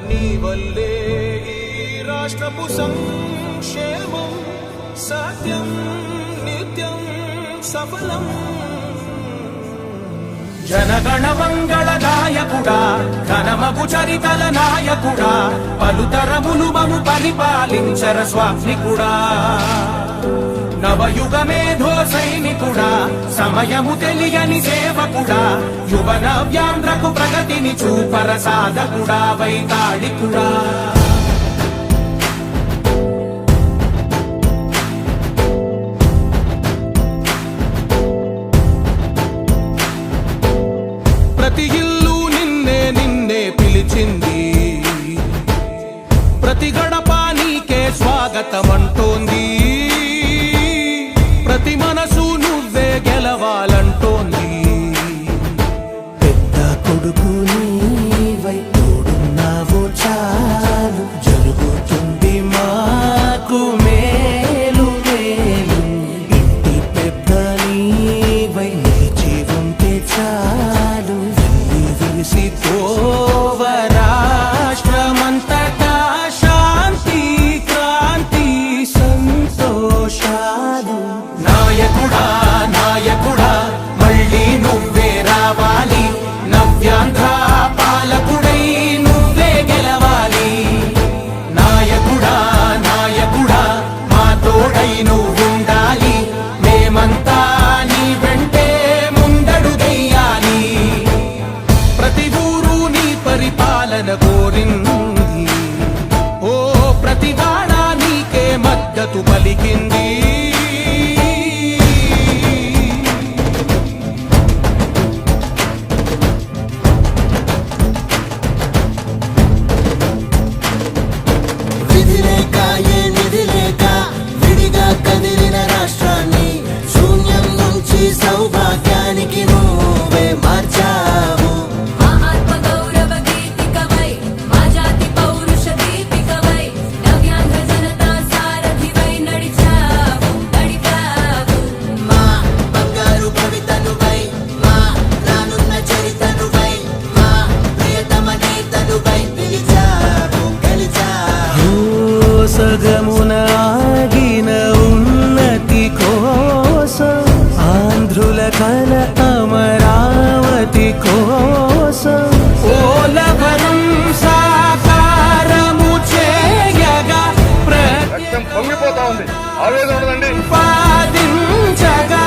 నీ వల్లే ఈ రాష్ట్రపు సంక్షేమం సత్యం నిత్యం సఫలం. జనగణ మంగళ నాయకుడా, ఘనమగు చరితల నాయకుడా, పలుతరములు మము పరిపాలించర స్వామికుడా. నవయుగ మేధో సైనికుడా, సమయము తెలియని సేవకుడా, యువ నవ్యాంధ్రకు ప్రగతిని చూపర సాధకుడా, వైతాళికుడా. ప్రతి ఇల్లు నిన్నే నిన్నే పిలిచింది, ప్రతి గడప నీకే స్వాగతమంటోంది, ప్రతి మనసు నువ్వే గెలవాలంటోంది. పెద్ద కొడుకు నీవై తోడున్నావో చాలు, జరుగుతుంది మాకు మేలు మేలు. ఇంటి పెద్ద నీవై నిలిచి ఉంటే చాలు, వెలిసి పోవ రాష్ట్రమంతటా శాంతి క్రాంతి సంతోషాలు. నాయకుడా నాయకుడా మళ్ళీ నువ్వే రావాలి, నవ్యాంధ్ర పాలకుడై నువ్వే గెలవాలి. నాయకుడా నాయకుడా మా తోడై నువ్వుండాలి, మేమంతా నీ వెంటే ముందడుగెయ్యాలి. ప్రతి ఊరు నీ పరిపాలన కోరింది, ఓ ప్రతి వాడ నీకే మద్దతు పలికింది. విధిలేక ఏ నిధిలేక విడిగా కదిలిన రాష్ట్రాన్ని శూన్యం నుంచి సౌభాగ్యానికి నువ్వే మార్చావు. మా ఆత్మ గౌరవ గీతికవై, మా జాతి పౌరుష దీపికవై, నవ్యాంధ్ర జనతా సారథివై నడిచావు నడిపావు. మా బంగారు భవితనువై, మా రానున్న చరితనువై, మా ప్రియతమ నేతనువై పిలిచావు గెలిచావు. సగమున ఆగిన ఉన్నతి కోసం, ఆంధ్రుల కల అమరావతి కోసం, పోలవరం సాకారము చేయగా రక్తం పొంగిపోతా ఉంది, ఆవేదన ఉండదండి. ప్రతిపాదించగా